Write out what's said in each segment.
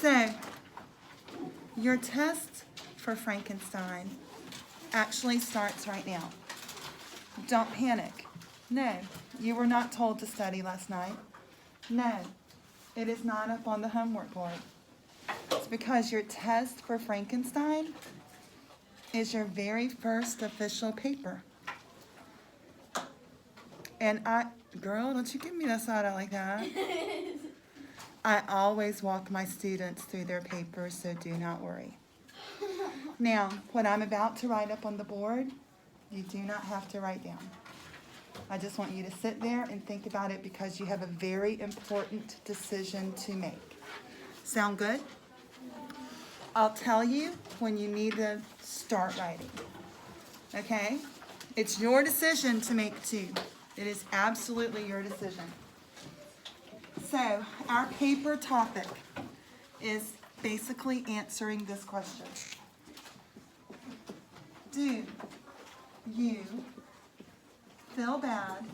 So, your test for Frankenstein actually starts right now. Don't panic. No, you were not told to study last night. No, it is not up on the homework board. It's because your test for Frankenstein is your very first official paper. And girl, don't you give me that side eye like that. I always walk my students through their papers, so do not worry. Now, what I'm about to write up on the board, you do not have to write down. I just want you to sit there and think about it because you have a very important decision to make. Sound good? I'll tell you when you need to start writing. Okay? It's your decision to make too. It is absolutely your decision. So, our paper topic is basically answering this question. Do you feel bad?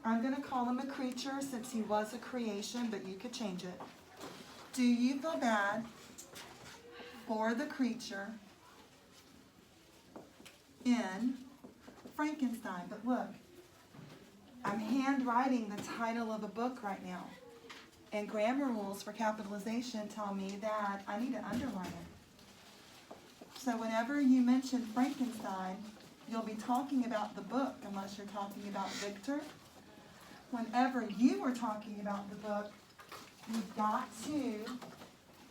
I'm going to call him a creature since he was a creation, but you could change it. Do you feel bad for the creature in Frankenstein? But look, I'm handwriting the title of a book right now. And grammar rules for capitalization tell me that I need to underline it. So whenever you mention Frankenstein, you'll be talking about the book unless you're talking about Victor. Whenever you are talking about the book, you've got to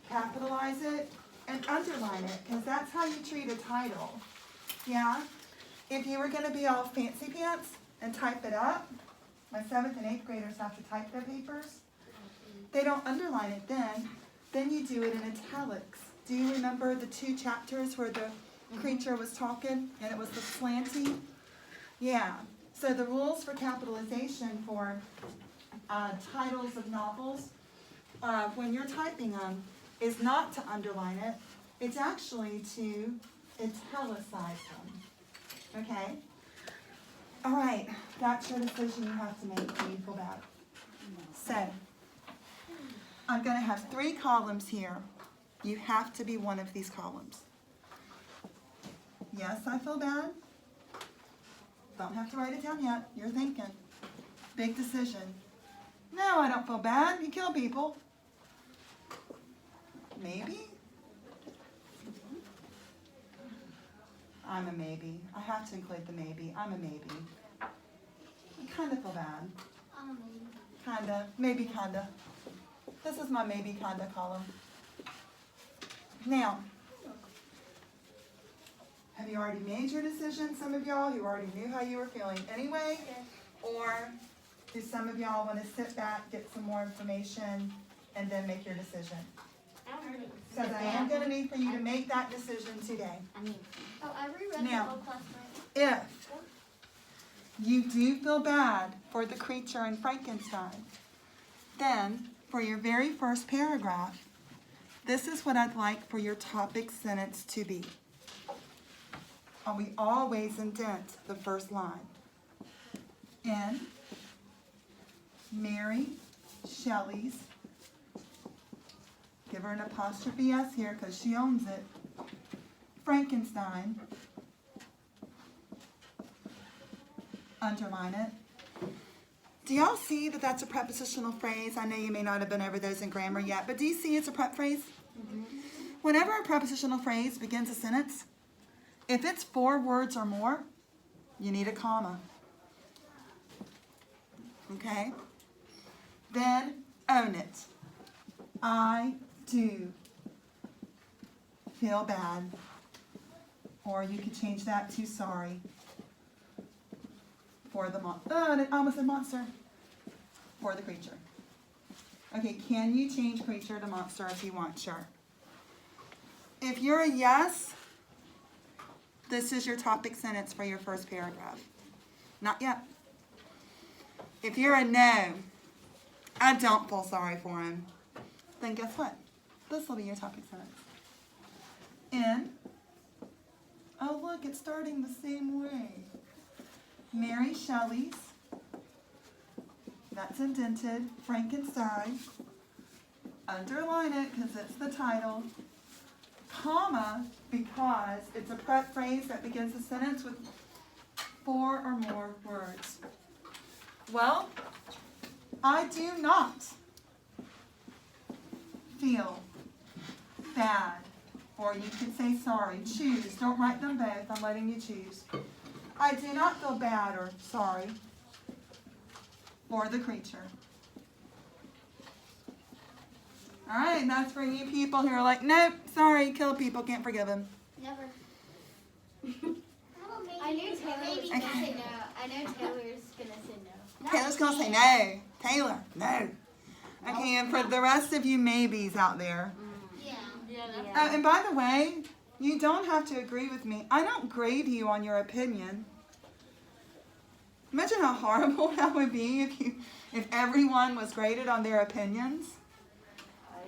capitalize it and underline it because that's how you treat a title. Yeah? If you were going to be all fancy pants and type it up, my 7th and 8th graders have to type their papers. They don't underline it then. Then you do it in italics. Do you remember the 2 chapters where the creature was talking and it was the slanty? Yeah. So the rules for capitalization for titles of novels, when you're typing them, is not to underline it. It's actually to italicize them. Okay? All right. That's your decision you have to make. Do you feel bad? So, I'm going to have 3 columns here. You have to be one of these columns. Yes, I feel bad. Don't have to write it down yet. You're thinking. Big decision. No, I don't feel bad. You kill people. Maybe? I'm a maybe. I have to include the maybe. I'm a maybe. I kind of feel bad. I'm a maybe. Kinda. Maybe kinda. This is my maybe kinda column. Now, have you already made your decision, some of y'all? You already knew how you were feeling anyway? Yes. Or do some of y'all want to sit back, get some more information, and then make your decision? Because I am going to need for you to make that decision today. Oh, I reread Now, the book last night. If you do feel bad for the creature in Frankenstein, then for your very first paragraph, this is what I'd like for your topic sentence to be. We always indent the first line. In Mary Shelley's, give her an apostrophe S here because she owns it, Frankenstein, underline it. Do y'all see that that's a prepositional phrase? I know you may not have been over those in grammar yet, but do you see it's a prep phrase? Mm-hmm. Whenever a prepositional phrase begins a sentence, if it's 4 words or more, you need a comma. Okay? Then own it. I do feel bad. Or you could change that to sorry. For the I almost said monster. For the creature. Okay, can you change creature to monster if you want? Sure. If you're a yes, this is your topic sentence for your first paragraph. Not yet. If you're a no, I don't feel sorry for him, then guess what? This will be your topic sentence. In, oh look, it's starting the same way. Mary Shelley's, that's indented, Frankenstein, underline it because it's the title, comma, because it's a prep phrase that begins a sentence with 4 or more words. Well, I do not feel bad, or you could say sorry. Choose. Don't write them both. I'm letting you choose. I do not feel bad or sorry for the creature. All right, and that's for you people who are like, nope, sorry, kill people, can't forgive him. Never. I knew Taylor was gonna say no. I know Taylor's gonna say no. Taylor's gonna say no. Taylor, no. Okay, and for the rest of you maybes out there. Yeah. And by the way, you don't have to agree with me. I don't grade you on your opinion. Imagine how horrible that would be if everyone was graded on their opinions.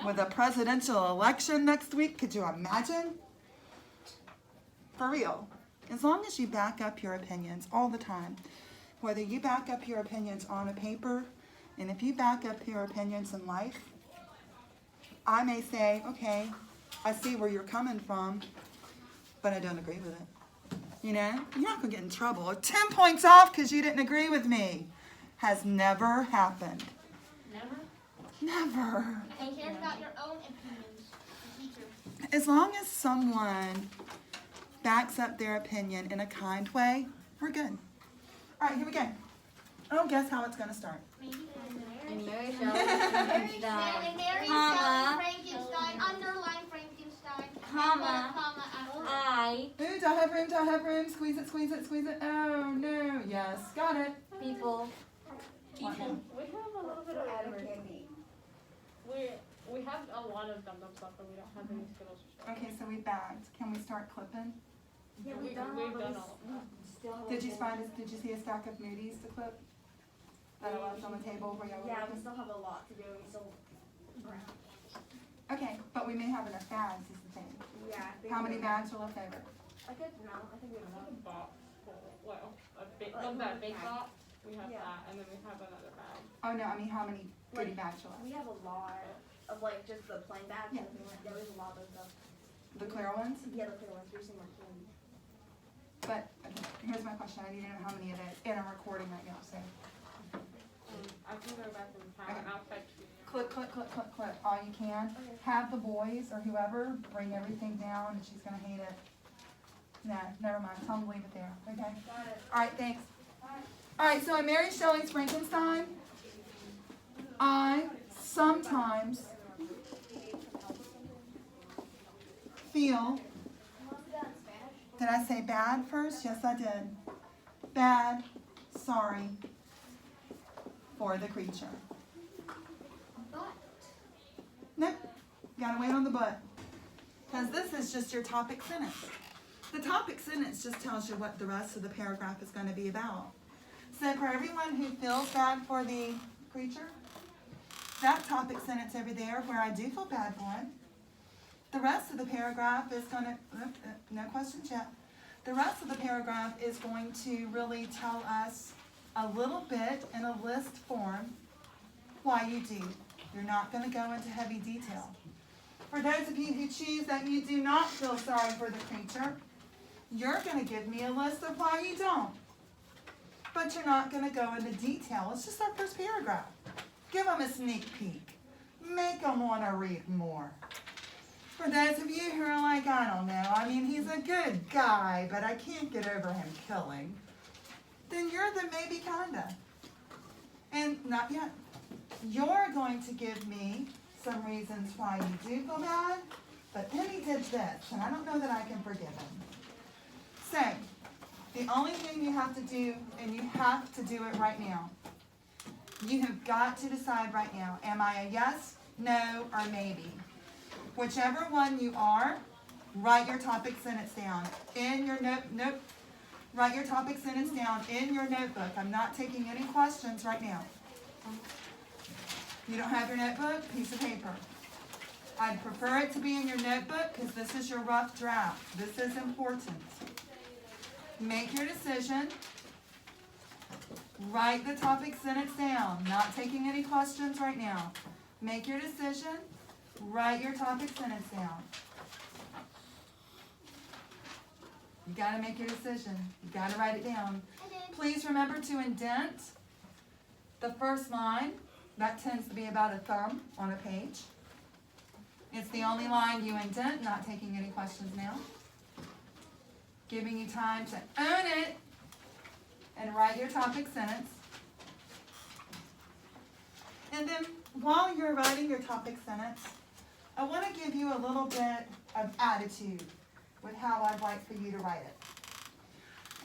With a presidential election next week, could you imagine? For real. As long as you back up your opinions all the time, whether you back up your opinions on a paper, and if you back up your opinions in life, I may say, okay, I see where you're coming from, but I don't agree with it. You know, you're not going to get in trouble. 10 points off because you didn't agree with me. Has never happened. Never? Never. And care about your own opinions, teacher. As long as someone backs up their opinion in a kind way, we're good. All right, here we go. Oh, guess how it's going to start. And Mary Shelley Mary Frankenstein, Shelley, comma, Frankenstein, underline Frankenstein, comma, comma after. I, Ooh, do I have room? Do I have room? Squeeze it, squeeze it, squeeze it. Oh, no. Yes, got it. people. What now? We have a little bit of everything. We have a lot of Dum Dum stuff, but we don't have any Skittles or stuff. Okay, so we bagged. Can we start clipping? Yeah, we've done all of that. Did you see a stack of Moody's to clip? That I left on the table where y'all were Yeah, we looking? still have a lot to do. We still. Okay, but we may have enough bags is the thing. Yeah. How many bags are left over? A good amount. I think we have A enough. box full, well, Like that one big bag. box, we have Yeah. that, and then we have another bag. Oh, no, I mean, how many goodie bags are left? We have a lot of like just the plain bags. Yeah. And yeah, we have a lot of stuff. The clear ones? Yeah, the clear ones. We're seeing more candy. But, okay, here's my question. I need to know how many it is. And I'm recording right now, so. I can go back and count, and I'll text you. Clip, clip, clip, clip, clip, all you can. Have the boys or whoever bring everything down and she's gonna hate it. No, never mind, tell them to leave it there, okay? Got it. All right, thanks. All right, so in Mary Shelley's Frankenstein, I sometimes feel, did I say bad first? Yes, I did. Bad, sorry for the creature. But Nope, gotta wait on the but. Because this is just your topic sentence. The topic sentence just tells you what the rest of the paragraph is going to be about. So for everyone who feels bad for the creature, that topic sentence over there where I do feel bad for it, the rest of the paragraph is going to, no questions yet. The rest of the paragraph is going to really tell us a little bit in a list form why you do. You're not going to go into heavy detail. For those of you who choose that you do not feel sorry for the creature, you're going to give me a list of why you don't. But you're not going to go into detail. It's just our first paragraph. Give them a sneak peek. Make them want to read more. For those of you who are like, I don't know, I mean, he's a good guy, but I can't get over him killing, then you're the maybe kinda. And not yet. You're going to give me some reasons why you do feel bad, but then he did this, and I don't know that I can forgive him. So, the only thing you have to do, and you have to do it right now, you have got to decide right now, am I a yes, no, or maybe? Whichever one you are, write your topic sentence down in your note. Write your topic sentence down in your notebook. I'm not taking any questions right now. You don't have your notebook? Piece of paper. I'd prefer it to be in your notebook because this is your rough draft. This is important. Make your decision. Write the topic sentence down. Not taking any questions right now. Make your decision. Write your topic sentence down. You gotta make your decision. You gotta write it down. I did. Please remember to indent the first line. That tends to be about a thumb on a page. It's the only line you indent, not taking any questions now. Giving you time to own it and write your topic sentence. And then while you're writing your topic sentence, I want to give you a little bit of attitude with how I'd like for you to write it.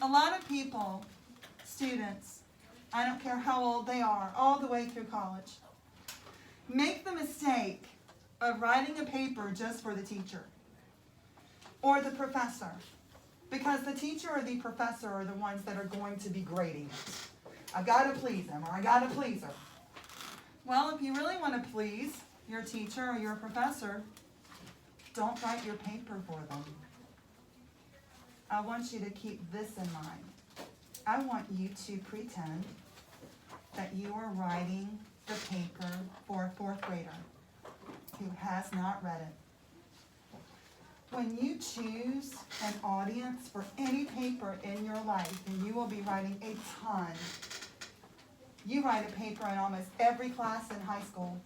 A lot of people, students, I don't care how old they are, all the way through college, make the mistake of writing a paper just for the teacher or the professor, because the teacher or the professor are the ones that are going to be grading it. I gotta please them, or I gotta please her. Well, if you really want to please your teacher or your professor, don't write your paper for them. I want you to keep this in mind. I want you to pretend that you are writing the paper for a fourth grader who has not read it. When you choose an audience for any paper in your life, and you will be writing a ton, you write a paper in almost every class in high school,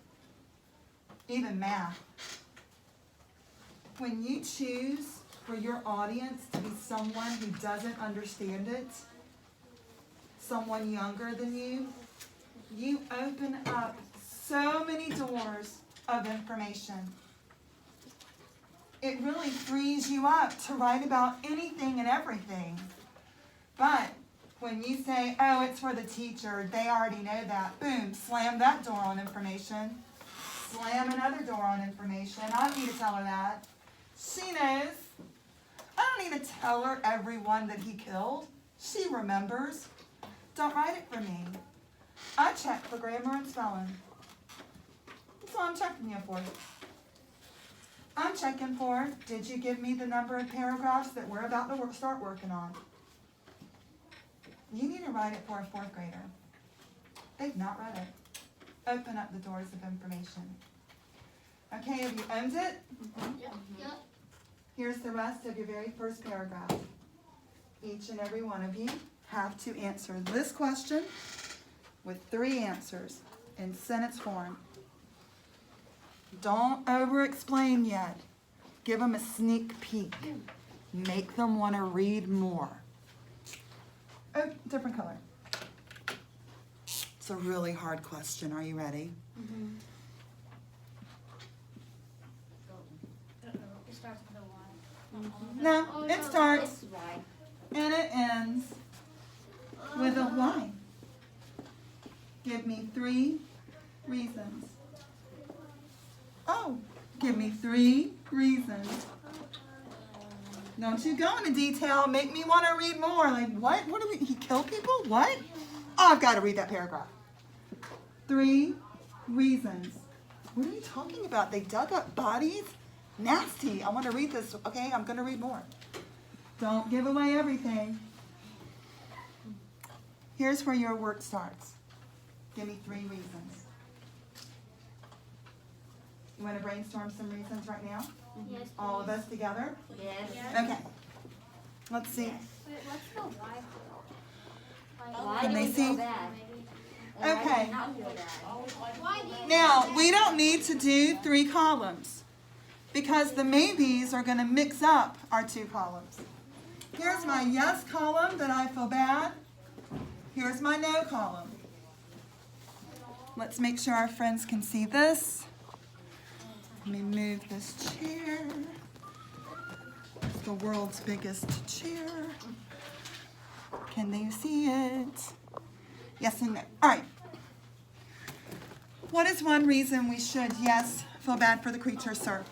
even math. When you choose for your audience to be someone who doesn't understand it, someone younger than you, you open up so many doors of information. It really frees you up to write about anything and everything. But when you say, oh, it's for the teacher, they already know that, boom, slam that door on information. Slam another door on information. I don't need to tell her that. She knows. I don't need to tell her everyone that he killed. She remembers. Don't write it for me. I check for grammar and spelling. That's all I'm checking you for. I'm checking for, did you give me the number of paragraphs that we're about to start working on? You need to write it for a fourth grader. They've not read it. Open up the doors of information. Okay, have you owned it? Yep. Here's the rest of your very first paragraph. Each and every one of you have to answer this question with 3 answers in sentence form. Don't over-explain yet. Give them a sneak peek. Make them want to read more. Oh, different color. It's a really hard question. Are you ready? It starts with a Y. No, Oh, it no, starts It's Y. and it ends with a Y. Give me 3 reasons. Oh, give me 3 reasons. Don't you go into detail. Make me want to read more. Like, what? What do we, he kill people? What? Oh, I've got to read that paragraph. 3 reasons. What are you talking about? They dug up bodies? Nasty. I want to read this. Okay, I'm going to read more. Don't give away everything. Here's where your work starts. Give me 3 reasons. You want to brainstorm some reasons right now? Yes. All of us together? Yes. Okay. Let's see. Wait, what's the Y for? Why Can do they we see? feel bad? And why do Okay. we not feel bad? Why do you Now, we don't need to do 3 columns because the maybes are going to mix up our 2 columns. Here's my yes column that I feel bad. Here's my no column. Let's make sure our friends can see this. Let me move this chair. It's the world's biggest chair. Can they see it? Yes and no. All right. What is one reason we should, yes, feel bad for the creature, sir?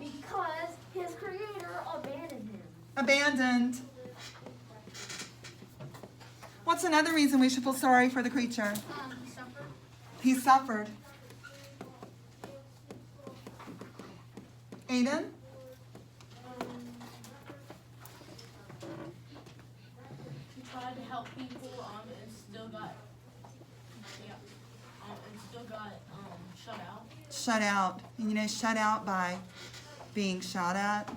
Because his creator abandoned him. Abandoned. What's another reason we should feel sorry for the creature? suffer? He suffered. Aiden? He tried to help people and still got shut out. shut out. You know, shut out by being shot at.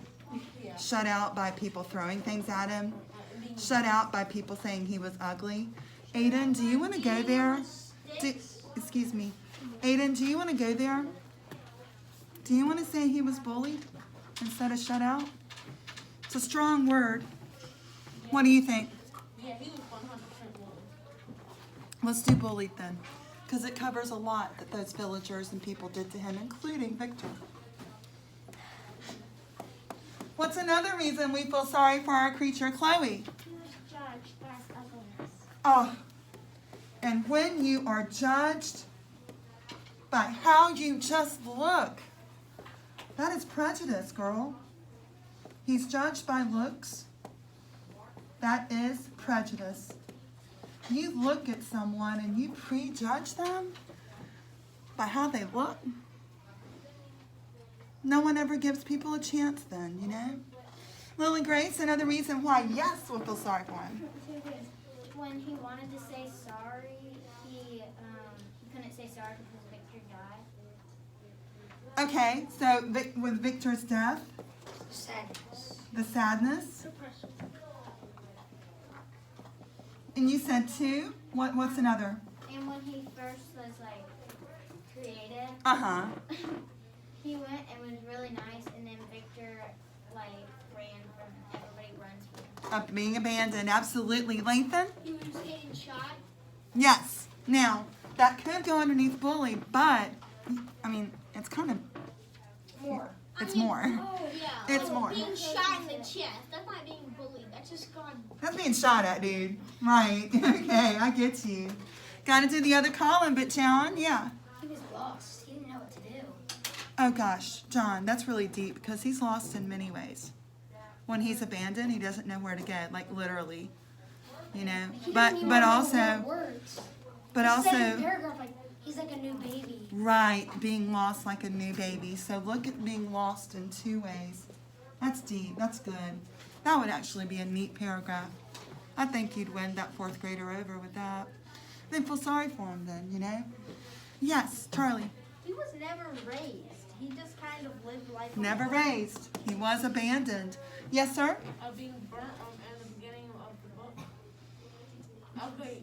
Yeah. Shut out by people throwing things at him. Shut out by people saying he was ugly. Aiden, do you want to go there? Excuse me. Aiden, do you want to go there? Do you want to say he was bullied instead of shut out? It's a strong word. What do you think? Yeah, he was 100% bullied. Let's do bullied then, because it covers a lot that those villagers and people did to him, including Victor. What's another reason we feel sorry for our creature, Chloe? He was judged by his ugliness. Oh, and when you are judged by how you just look, that is prejudice, girl. He's judged by looks. That is prejudice. You look at someone and you prejudge them by how they look. No one ever gives people a chance then, you know? Lily Grace, another reason why, yes, we'll feel sorry for him. When he wanted to say sorry, he couldn't say sorry because Victor died. Okay, so with Victor's death, Sadness. the sadness, and you said two. What's another? And when he first was like created, Uh-huh. he went and was really nice, and then Victor like ran from everybody runs from him. Being abandoned, absolutely. Lathan? He was getting shot. Yes. Now, that could go underneath bully, but, I mean, it's kind of, More. it's more. Oh yeah. It's more. Being shot in the chest. That's not being bullied. That's just God. That's being shot at, dude. Right. Okay, I get you. Got to do the other column, but John, yeah. He was lost. He didn't know what to do. Oh gosh, John, that's really deep because he's lost in many ways. When he's abandoned, he doesn't know where to go, like literally, you know. But also, Words. but He said in also, a paragraph like he's like a new baby. right, being lost like a new baby. So look at being lost in two ways. That's deep. That's good. That would actually be a neat paragraph. I think you'd win that fourth grader over with that. Then feel sorry for him then, you know. Yes, Charlie. He was never raised. He just kind of lived life. Never raised. He was abandoned. Yes, sir. Being burnt at the beginning of the book. Okay.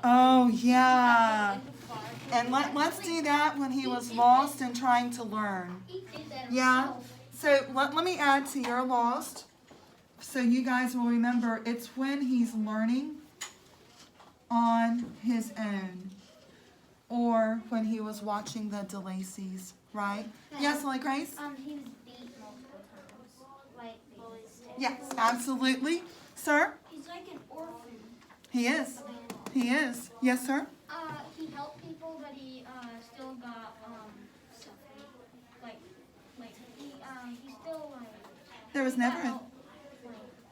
Oh yeah. In the fire. And let's do that when he was lost and trying to learn. He did that Yeah. himself. So let me add to your lost, so you guys will remember it's when he's learning on his own, or when he was watching the DeLacy's, right? Yes, Lily Grace? He was beat multiple times. Like bullies. Yes, absolutely. Sir? He's like an orphan. He is. He is. Yes, sir? He helped people, but he still got he still like. There was got never a, help,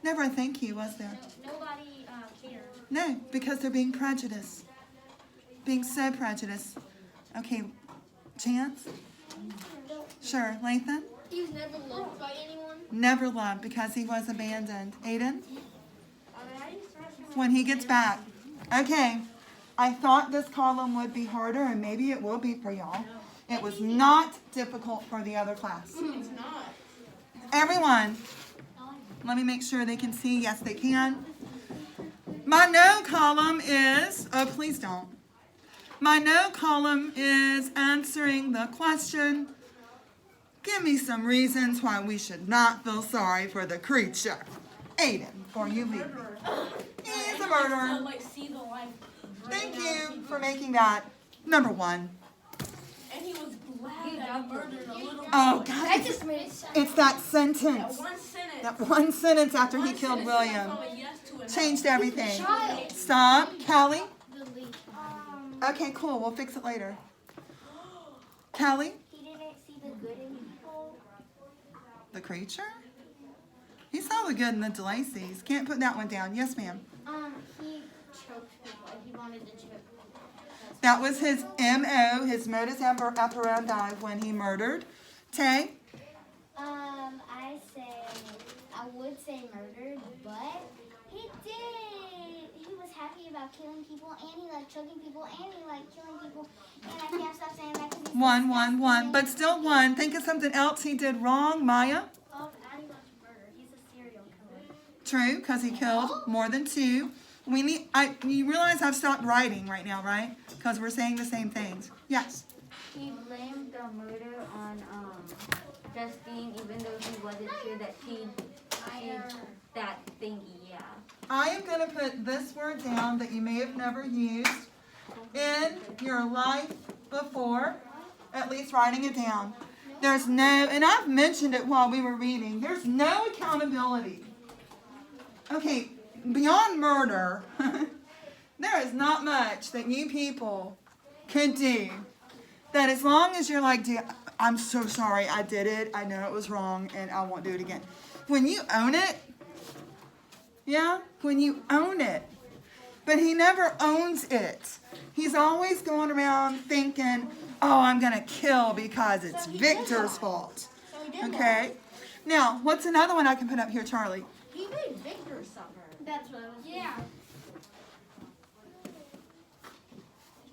never a thank you, was there? nobody cared. No, because they're being prejudiced. Being so prejudiced. Okay, Chance? Sure, Lathan? He was never loved by anyone. Never loved because he was abandoned. Aiden? I mean, I used to ask him When he gets back. Okay, I thought this column would be harder, and maybe it will be for y'all. It was not difficult for the other class. it's not. Everyone, let me make sure they can see. Yes, they can. My no column is, oh, please don't. My no column is answering the question, give me some reasons why we should not feel sorry for the creature. Aiden, before you leave me. He's a murderer. Like, see the life. Thank you for making that number one. And he was glad that he murdered a little Oh, boy. God. That just made it sound. It's that sentence. One sentence. That one sentence after he One killed sentence William from a yes to a no. changed everything. Child. Stop. Callie? Delete. Okay, cool. We'll fix it later. Callie? He didn't see the good in people. The creature? He saw the good in the DeLacy's. Can't put that one down. Yes, ma'am. He choked people. He wanted to choke people. That was his M.O., his modus operandi when he murdered. Tay? I would say murdered, but He did. He was happy about killing people, and he liked choking people, and he liked killing people. And I can't stop saying that because he's One. But still one. Think of something else he did wrong, Maya. Oh, Addie loves murder. He's a serial killer. True, because he killed more than 2. You realize I've stopped writing right now, right? Because we're saying the same things. Yes. He blamed the murder on Justine, even though he wasn't sure that she did that thingy. Yeah. I am going to put this word down that you may have never used in your life before, at least writing it down. There's no, and I've mentioned it while we were reading, there's no accountability. Okay, beyond murder, there is not much that you people can do that as long as you're like, I'm so sorry, I did it, I know it was wrong, and I won't do it again. When you own it, yeah, when you own it, but he never owns it. He's always going around thinking, oh, I'm going to kill because it's Victor's fault. So he did Okay? Now, what's another one I can put up here, Charlie? He made Victor suffer. That's what I was. Yeah.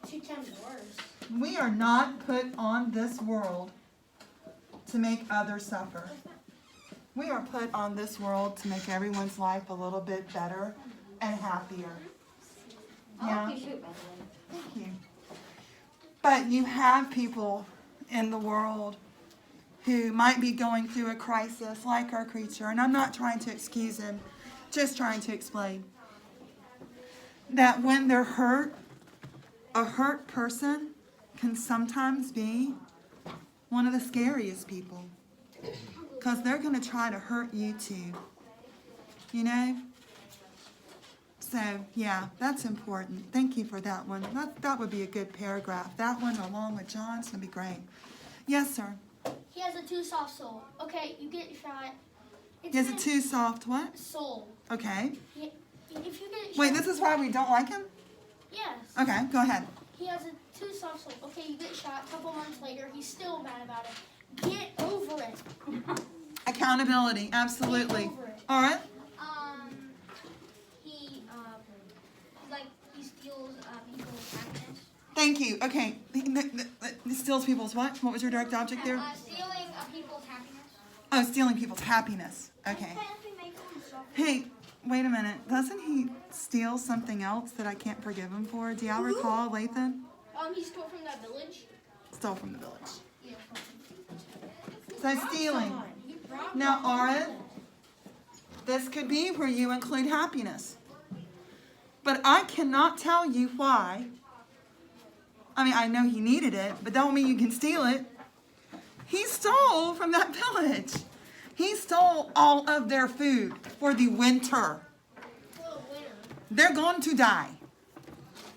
2 times worse. We are not put on this world to make others suffer. We are put on this world to make everyone's life a little bit better and happier. I Yeah. like your shirt, by the way. Thank you. But you have people in the world who might be going through a crisis like our creature, and I'm not trying to excuse him, just trying to explain that when they're hurt, a hurt person can sometimes be one of the scariest people because they're going to try to hurt you too, you know? So, yeah, that's important. Thank you for that one. That would be a good paragraph. That one along with John's would be great. Yes, sir. He has a too soft soul. Okay, you get shot. It's He has a been- too soft what? soul. Okay. If you get Wait, shot, this is why we don't like him? yes. Okay, go ahead. He has a too soft soul. Okay, you get shot. A couple months later, he's still mad about it. Get over it. Accountability, absolutely. Get over it. All right. He steals people's happiness. Thank you. Okay. He steals people's what? What was your direct object there? Stealing people's happiness. Oh, stealing people's happiness. Okay. Hey, wait a minute. Doesn't he steal something else that I can't forgive him for? Do y'all recall, Lathan? He stole from that village. Stole from the village. Yeah. So stealing. Now, Aura, this could be where you include happiness. But I cannot tell you why. I mean, I know he needed it, but don't mean you can steal it. He stole from that village. He stole all of their food for the winter. They're going to die.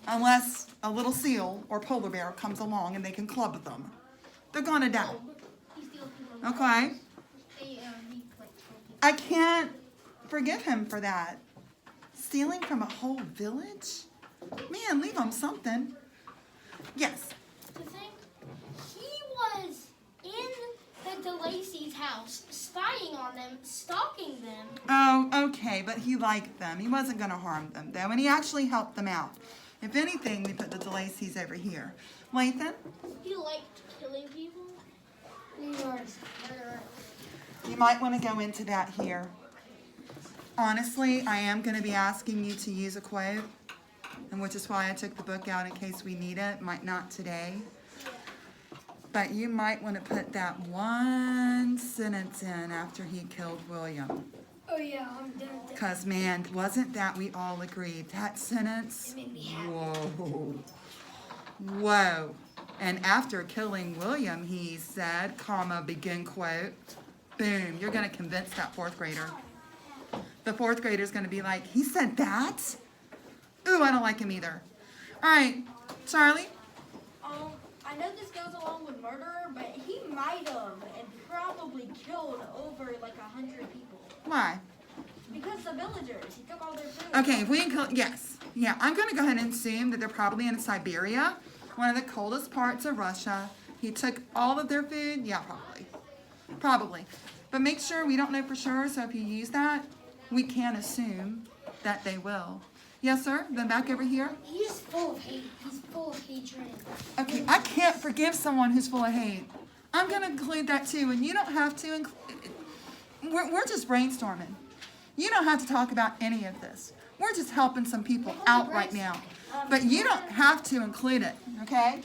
Unless a little seal or polar bear comes along and they can club them. They're going to die. He steals people's Okay? He I can't forgive him for that. Stealing from a whole village? Man, leave them something. Yes. To think he was in the DeLacy's house, spying on them, stalking them. Oh, okay, but he liked them. He wasn't going to harm them, though, and he actually helped them out. If anything, we put the DeLacy's over here. Lathan? He liked killing people. He was a murderer. You might want to go into that here. Honestly, I am going to be asking you to use a quote, and which is why I took the book out in case we need it. Might not today. But you might want to put that one sentence in after he killed William. Oh yeah, I'm done with that. Because, man, wasn't that we all agreed? That sentence? It made me happy. Whoa. Whoa. And after killing William, he said, comma, begin quote, boom, you're going to convince that 4th grader. The 4th grader's going to be like, he said that? Ooh, I don't like him either. All right, Charlie? I know this goes along with murderer, but he might have and probably killed over like 100 people. Why? Because the villagers, he took all their food. Okay, if we include, yes. Yeah, I'm going to go ahead and assume that they're probably in Siberia, one of the coldest parts of Russia. He took all of their food. Yeah, probably. Probably. But make sure, we don't know for sure, so if you use that, we can assume that they will. Yes, sir? Then back over here. He's full of hate. He's full of hatred. Okay, I can't forgive someone who's full of hate. I'm going to include that too, and you don't have to include. We're just brainstorming. You don't have to talk about any of this. We're just helping some people out right now. But you don't have to include it, okay?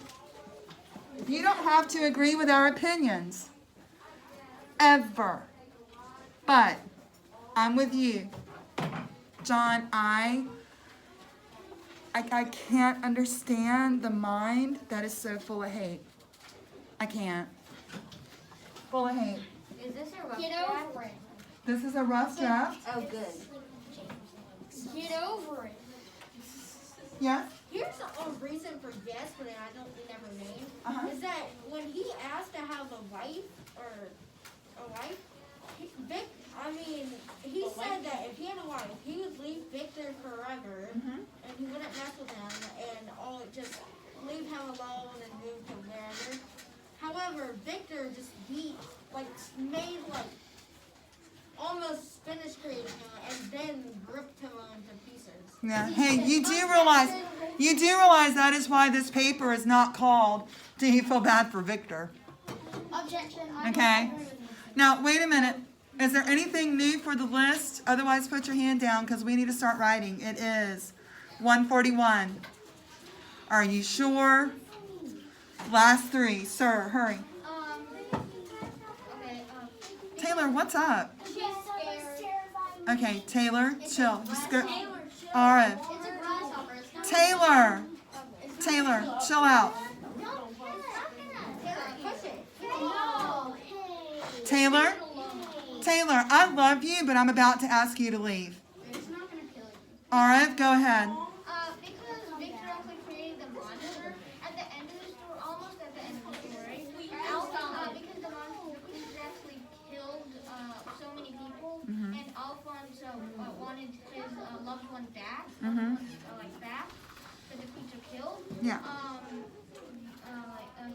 You don't have to agree with our opinions. Ever. But I'm with you. John, I can't understand the mind that is so full of hate. I can't. Full of hate. Is this a rough Get draft? over it. This is a rough draft. Oh, good. Get over it. Yes? Here's a reason for yes, but I don't never name. Uh-huh. Is that when he asked to have a wife he said that if he had a wife, he would leave Victor forever, and he wouldn't mess with him, and just leave him alone and move to wherever. However, Victor just made almost finish creating him, and then ripped him into pieces. Yeah. Hey, you do realize that is why this paper is not called "Do You Feel Bad for Victor?" Objection. Okay. Now, wait a minute. Is there anything new for the list? Otherwise, put your hand down because we need to start writing. It is 141. Are you sure? Last three. Sir, hurry. Okay. Taylor, what's up? She's scared. Okay, Taylor, chill. Just go. Taylor, chill. All right. It's a grasshopper. It's not Taylor, chill out. Taylor, I love you, but I'm about to ask you to leave. It's not gonna kill you. All right, go ahead. Because Victor actually created the monster at the end of the story, almost at the end of the story. Because the monster actually killed so many people, and Alphonse wanted his loved one back, back, but the creature killed. Yeah.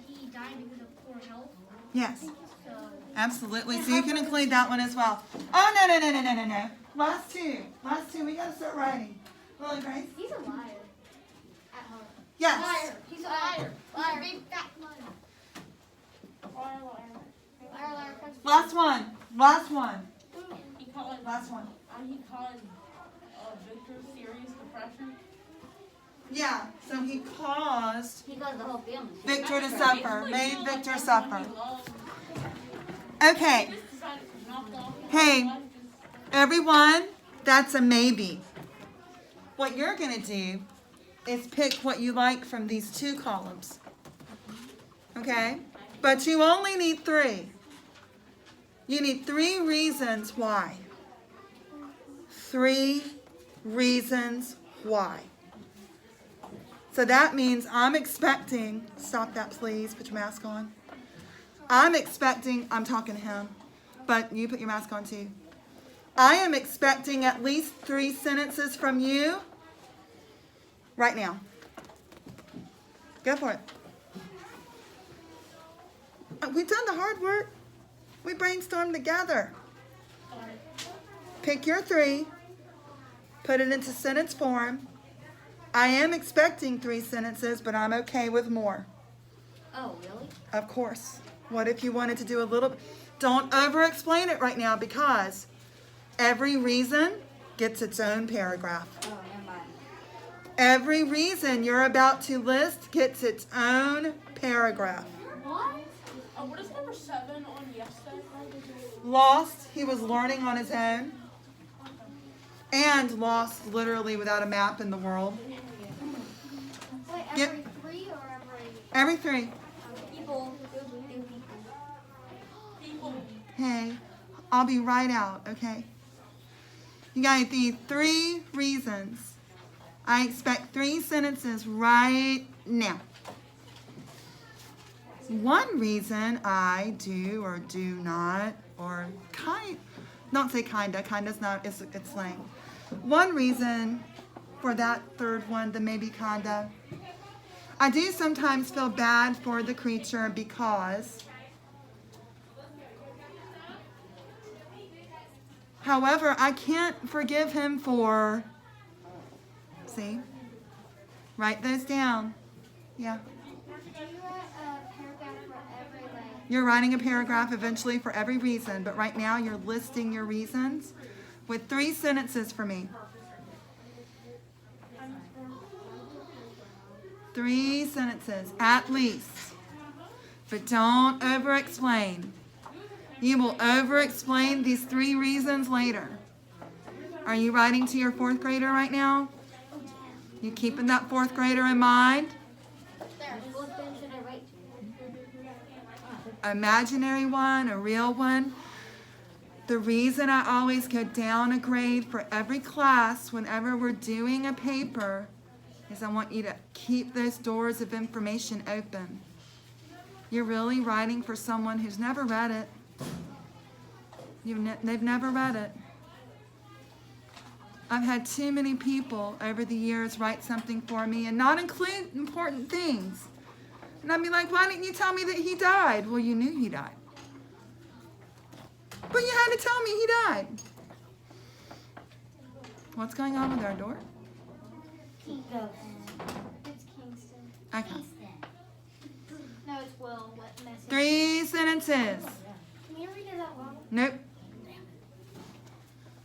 He died because of poor health. Yes, So absolutely. So you can include that one as well. Oh, no. Last two. We got to start writing. Lily Grace? he's a liar at heart. Yes. He's a liar. Liar. Big fat liar. Liar. Last one. He caused Last one. Victor serious depression. Yeah, so he caused He caused the whole family. Victor to suffer, made Victor suffer. He loved. Okay, He just decided to knock off. Hey. everyone, that's a maybe. What you're going to do is pick what you like from these two columns. Okay? But you only need 3. You need 3 reasons why. 3 reasons why. So that means I'm expecting, stop that please, put your mask on. I'm talking to him, but you put your mask on too. I am expecting at least 3 sentences from you right now. Go for it. We've done the hard work. We brainstormed together. Pick your 3, put it into sentence form. I am expecting 3 sentences, but I'm okay with more. Oh, really? Of course. What if you wanted to do a little... Don't over-explain it right now because every reason gets its own paragraph. Oh, never mind. Every reason you're about to list gets its own paragraph. What? What is number 7 on yesterday? Lost, he was learning on his own. And lost literally without a map in the world. Wait, Yep. every 3 or Every every... 3. People. Hey, I'll be right out, okay? You got the 3 reasons. I expect 3 sentences right now. 1 reason I do or do not, or don't say kinda's not, it's slang. 1 reason for that 3rd one, the maybe kinda. I do sometimes feel bad for the creature because, however, I can't forgive him for see. Write those down. Yeah. Do you write a paragraph for every like? You're writing a paragraph eventually for every reason, but right now you're listing your reasons with 3 sentences for me. 3 sentences, at least. But don't over-explain. You will over-explain these 3 reasons later. Are you writing to your 4th grader right now? You keeping that 4th grader in mind? What then should I write to? Imaginary one, a real one. The reason I always go down a grade for every class whenever we're doing a paper is I want you to keep those doors of information open. You're really writing for someone who's never read it. They've never read it. I've had too many people over the years write something for me and not include important things. And I'd be like, why didn't you tell me that he died? Well, you knew he died. But you had to tell me he died. What's going on with our door? It's Kingston. Okay. No, it's Will. What message? 3 sentences. Can you read it out loud? Nope.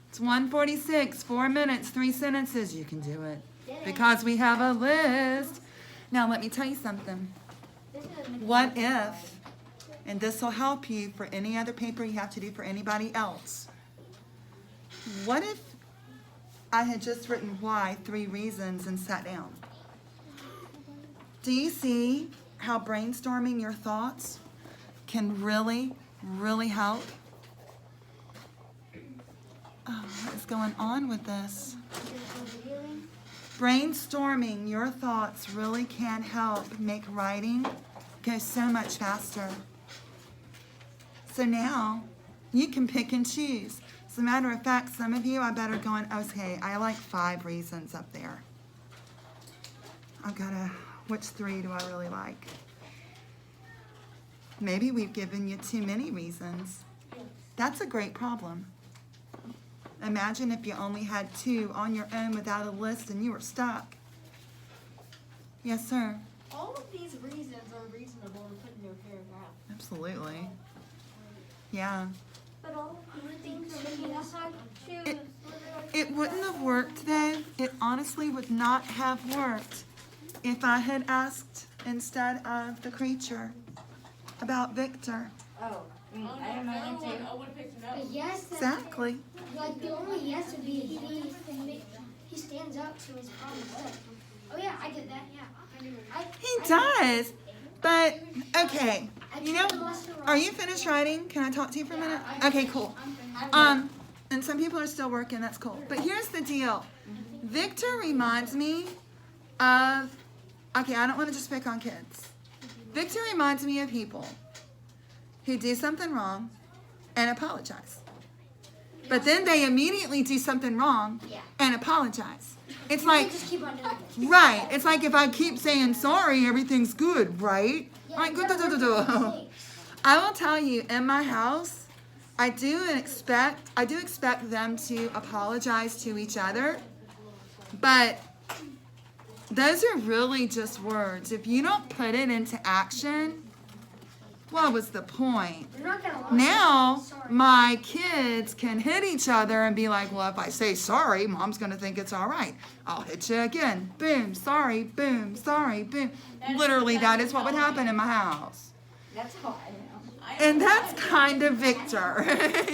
It's 1:46, 4 minutes, 3 sentences. You can do it because we have a list. Now let me tell you something. What if, and this will help you for any other paper you have to do for anybody else. What if I had just written why 3 reasons and sat down? Do you see how brainstorming your thoughts can really, really help? Oh, what is going on with this? Brainstorming your thoughts really can help make writing go so much faster. So now you can pick and choose. As a matter of fact, some of you, I bet are going, okay, I like 5 reasons up there. Which 3 do I really like? Maybe we've given you too many reasons. That's a great problem. Imagine if you only had 2 on your own without a list and you were stuck. Yes, sir. All of these reasons are reasonable to put in your paragraph. Absolutely. Yeah. But all of these things are making us hard to choose. It wouldn't have worked though. It honestly would not have worked if I had asked instead of the creature about Victor. Oh, I don't know that too. I would have picked no. But yes, Exactly. like the only yes would be he stands up to his promise. Like, oh yeah, I did that. Yeah. He does. But, okay. You know, are you finished writing? Can I talk to you for a minute? Okay, cool. And some people are still working. That's cool. But here's the deal. Victor reminds me of, okay, I don't want to just pick on kids. Victor reminds me of people who do something wrong and apologize. But then they immediately do something wrong and apologize. It's like, Just keep on doing it. right. It's like if I keep saying sorry, everything's good, right? Like, you gotta work on your mistakes. I will tell you, in my house, I do expect them to apologize to each other, but those are really just words. If you don't put it into action, what was the point? You're not gonna lie. Now, Sorry. my kids can hit each other and be like, well, if I say sorry, mom's going to think it's all right. I'll hit you again. Boom, sorry, boom, sorry, boom. Literally, that is what would happen in my house. That's how I know. And that's kind of Victor,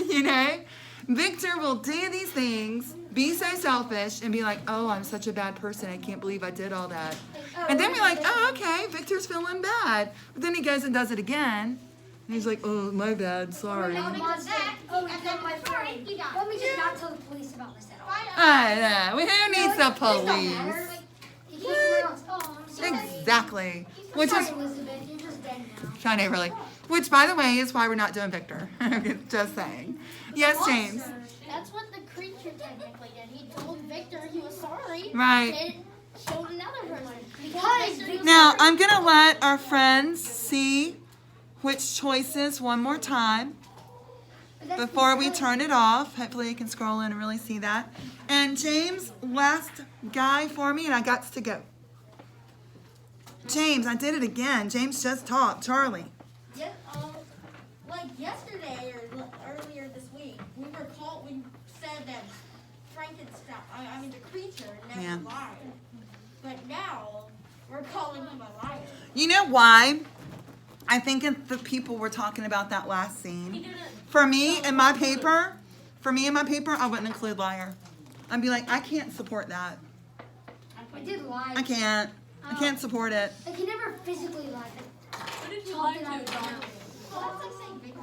you know? Victor will do these things, be so selfish, and be like, oh, I'm such a bad person. I can't believe I did all that. And then we're like, oh, okay, Victor's feeling bad. But then he goes and does it again. And he's like, oh, my bad, sorry. Oh, Because that, oh, and he's then not my sorry, friend. he died. Let me just not tell the police about this at all. I know. Who needs the It don't police? matter. Like, he came to my house. Oh, I'm sorry. Exactly. Which Sorry, is, Elizabeth. You're just dead now. I know, really. Which, by the way, is why we're not doing Victor. Just saying. Yes, James. That's what the creature technically did. He told Victor he was sorry. Right. And showed another person. Because Victor was Now, sorry. I'm going to let our friends see which choices one more time. But that's before we because- turn it off. Hopefully you can scroll in and really see that. And James, last guy for me, and I got to go. James, I did it again. James just talked. Charlie. Yeah, like yesterday or earlier this week, we said that Frankenstein, I mean the creature never Yeah. lied. But now, we're calling him a liar. You know why? I think if the people were talking about that last scene. For me in my paper, I wouldn't include liar. I'd be like, I can't support that. I did lie. I can't. I can't support it. Like he never physically lied. What did you Talked lie it out to? of dark. Well, that's like saying Victor